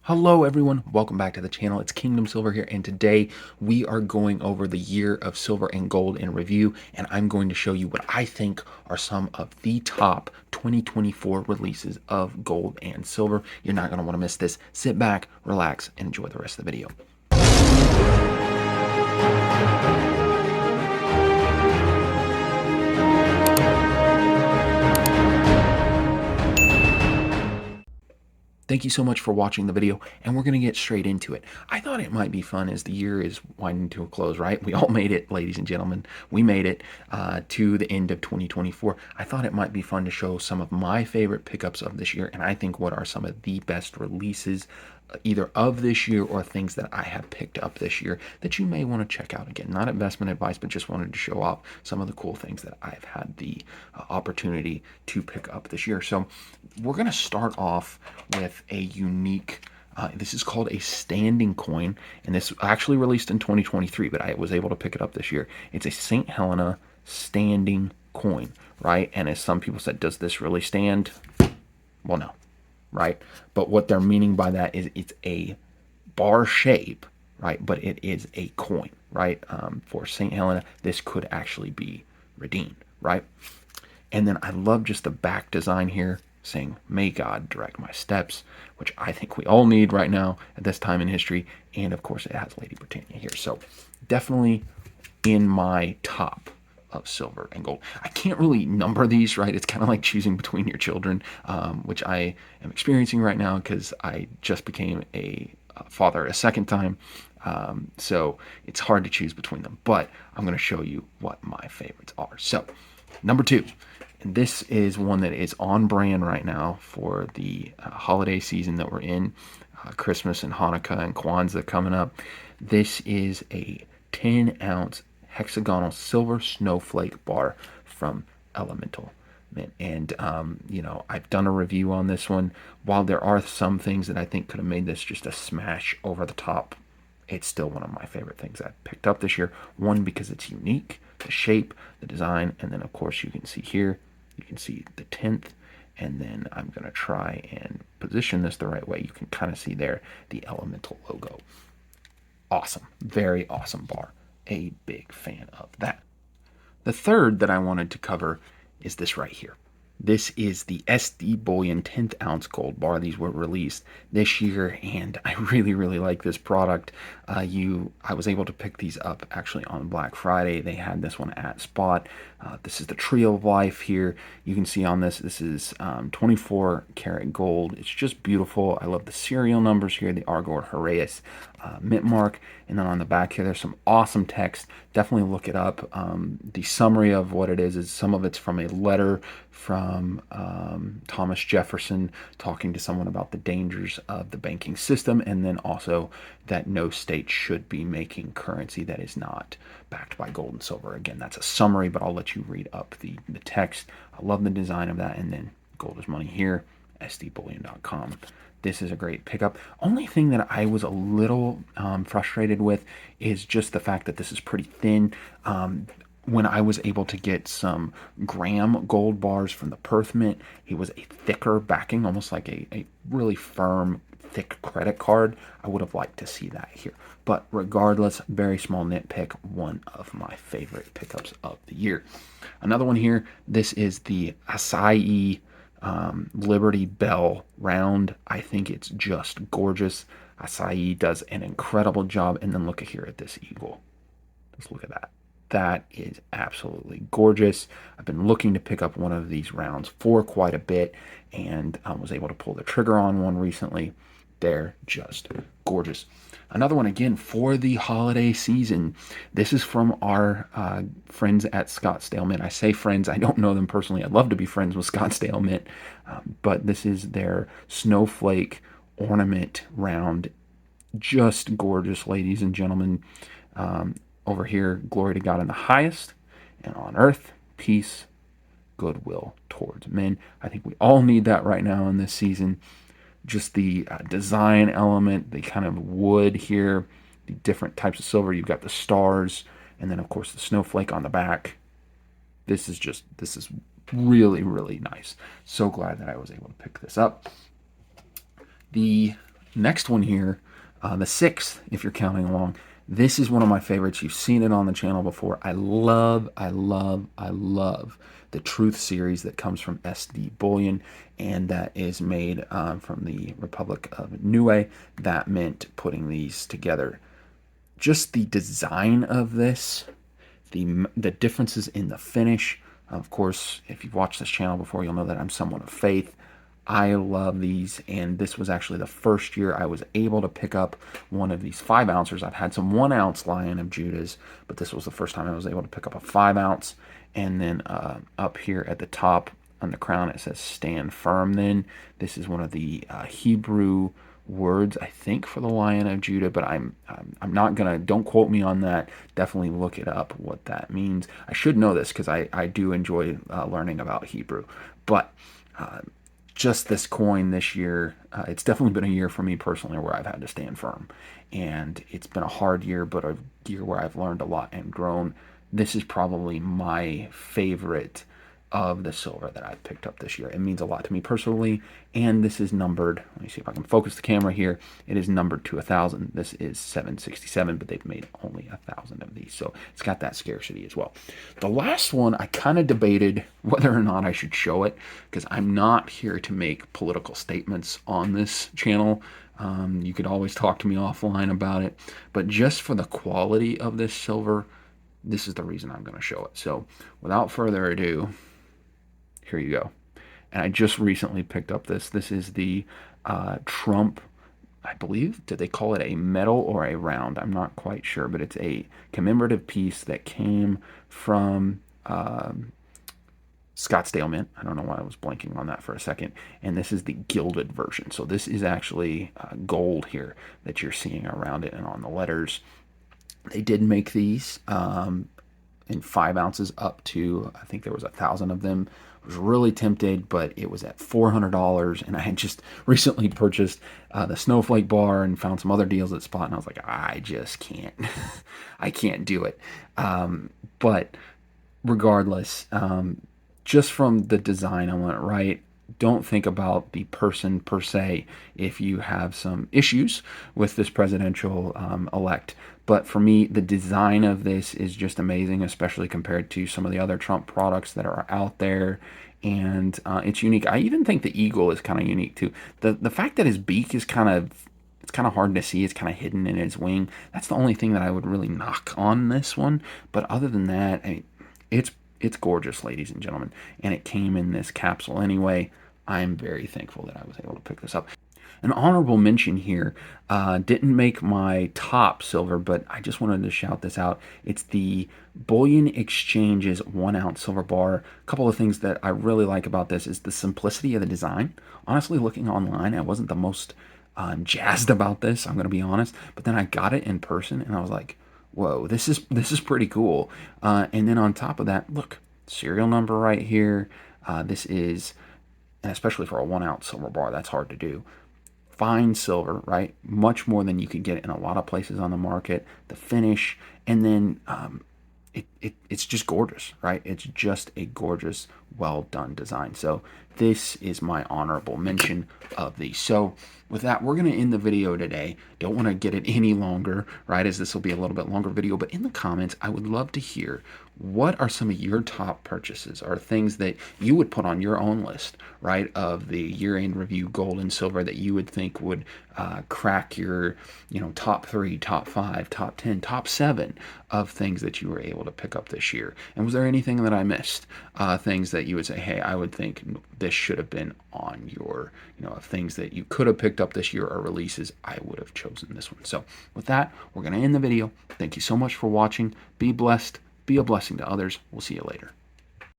Hello everyone, welcome back to the channel. It's Kingdom Silver here, and today we are going over the year of silver and gold in review, and I'm going to show you what I think are some of the top 2024 releases of gold and silver. You're not going to want to miss this. Sit back, relax, and enjoy the rest of the video. Thank you so much for watching the video, and we're going to get straight into it. I thought it might be fun as the year is winding to a close, right? We all made it, ladies and gentlemen. We made it to the end of 2024. I thought it might be fun to show some of my favorite pickups of this year, and I think what are some of the best releases either of this year or things that I have picked up this year that you may want to check out. Again, not investment advice, but just wanted to show off some of the cool things that I've had the opportunity to pick up this year. So we're going to start off with a unique this is called a standing coin, and this actually released in 2023, but I was able to pick it up this year. It's a St. Helena standing coin, right? And as some people said, does this really stand? Well, no, right? But what they're meaning by that is it's a bar shape, right? But it is a coin, right? For St. Helena, this could actually be redeemed, right? And then I love just the back design here saying, "May God direct my steps," which I think we all need right now at this time in history. And of course, it has Lady Britannia here. So definitely in my top of silver and gold. I can't really number these, right? It's kind of like choosing between your children, which I am experiencing right now because I just became a father a second time. So it's hard to choose between them, but I'm going to show you what my favorites are. So number two, and this is one that is on brand right now for the holiday season that we're in, Christmas and Hanukkah and Kwanzaa coming up. This is a 10-ounce hexagonal silver snowflake bar from Elemetal. And you know, I've done a review on this one. While there are some things that I think could have made this just a smash over the top, it's still one of my favorite things I've picked up this year. One, because it's unique, the shape, the design, and then of course you can see here, you can see the 10th, and then I'm going to try and position this the right way. You can kind of see there the Elemental logo. Awesome, very awesome bar. A big fan of that. The third that I wanted to cover is this right here. This is the SD Bullion 10th ounce gold bar. These were released this year, and I really like this product. I was able to pick these up actually on Black Friday. They had this one at Spot. This is the Tree of Life here. You can see on this is 24 karat gold. It's just beautiful. I love the serial numbers here, the Argor Heraeus mint mark, and then on the back here there's some awesome text. Definitely look it up. The summary of what it is some of it's from a letter from Thomas Jefferson talking to someone about the dangers of the banking system, and then also that no state should be making currency that is not backed by gold and silver. Again, that's a summary, but I'll let you read up the text. I love the design of that. And then gold is money here, sdbullion.com. This is a great pickup. Only thing that I was a little frustrated with is just the fact that this is pretty thin. When I was able to get some gram gold bars from the Perth Mint, it was a thicker backing, almost like a really firm, thick credit card. I would have liked to see that here. But regardless, very small nitpick, one of my favorite pickups of the year. Another one here, this is the Asahi Liberty Bell round. I think it's just gorgeous. Asahi does an incredible job. And then look at here at this eagle. Just look at that. That is absolutely gorgeous. I've been looking to pick up one of these rounds for quite a bit, and was able to pull the trigger on one recently. They're just gorgeous. Another one, again, for the holiday season. This is from our friends at Scottsdale Mint. I say friends, I don't know them personally. I'd love to be friends with Scottsdale Mint, but this is their Snowflake Ornament round. Just gorgeous, ladies and gentlemen. Over here, glory to God in the highest, and on earth, peace, goodwill towards men. I think we all need that right now in this season. Just the design element, the kind of wood here, the different types of silver. You've got the stars, and then of course the snowflake on the back. This is really nice. So glad that I was able to pick this up. The Next one here, the sixth, if you're counting along. This is one of my favorites. You've seen it on the channel before. I love the Truth series that comes from SD Bullion, and that is made from the Republic of Niue. That meant putting these together. Just the design of this, the differences in the finish. Of course, if you've watched this channel before, you'll know that I'm someone of faith. I love these, and this was actually the first year I was able to pick up one of these 5 ounces. I've had some 1 ounce Lion of Judah's, but this was the first time I was able to pick up a 5 ounce. And then up here at the top on the crown, it says "Stand Firm." Then this is one of the Hebrew words, I think, for the Lion of Judah, but I'm not gonna, don't quote me on that. Definitely look it up what that means. I should know this because I do enjoy learning about Hebrew. But just this coin this year, it's definitely been a year for me personally where I've had to stand firm, and it's been a hard year, but a year where I've learned a lot and grown. This is probably my favorite of the silver that I've picked up this year. It means a lot to me personally, and this is numbered. Let me see if I can focus the camera here. It is numbered to 1,000. This is 767, but they've made only 1,000 of these, so it's got that scarcity as well. The last one, I kind of debated whether or not I should show it, because I'm not here to make political statements on this channel. You could always talk to me offline about it, but just for the quality of this silver, this is the reason I'm going to show it. So without further ado, here you go. And I just recently picked up this. This is the Trump, I believe, did they call it a medal or a round? I'm not quite sure, but it's a commemorative piece that came from Scottsdale Mint. I don't know why I was blanking on that for a second. And this is the gilded version. So this is actually gold here that you're seeing around it and on the letters. They did make these in 5 ounces up to, I think there was 1,000 of them. I was really tempted, but it was at $400, and I had just recently purchased the Snowflake bar and found some other deals at Spot, and I was like, I just can't. I can't do it. But regardless, just from the design, I went, right, don't think about the person per se if you have some issues with this presidential elect. But for me, the design of this is just amazing, especially compared to some of the other Trump products that are out there. And it's unique. I even think the eagle is kind of unique too. The fact that his beak is it's kind of hard to see. It's kind of hidden in his wing. That's the only thing that I would really knock on this one. But other than that, I mean, it's gorgeous, ladies and gentlemen. And it came in this capsule anyway. I'm very thankful that I was able to pick this up. An honorable mention here, didn't make my top silver, but I just wanted to shout this out. It's the Bullion Exchange's 1 ounce silver bar. A couple of things that I really like about this is the simplicity of the design. Honestly, looking online, I wasn't the most jazzed about this, I'm going to be honest, but then I got it in person and I was like, whoa, this is pretty cool. And then on top of that, look, serial number right here. This is, and especially for a 1 ounce silver bar, that's hard to do. Fine silver, right? Much more than you could get in a lot of places on the market. The finish, and then it's just gorgeous, right? It's just a gorgeous, well done design. So this is my honorable mention of these. So with that, we're going to end the video today. Don't want to get it any longer, right, as this will be a little bit longer video, but in the comments, I would love to hear what are some of your top purchases or things that you would put on your own list, right, of the year-end review gold and silver that you would think would crack your, top 3, top 5, top 10, top 7 of things that you were able to pick up this year. And was there anything that I missed? Things that you would say, hey, I would think this should have been on your, of things that you could have picked up this year or releases, I would have chosen this one. So with that, we're going to end the video. Thank you so much for watching. Be blessed. Be a blessing to others. We'll see you later.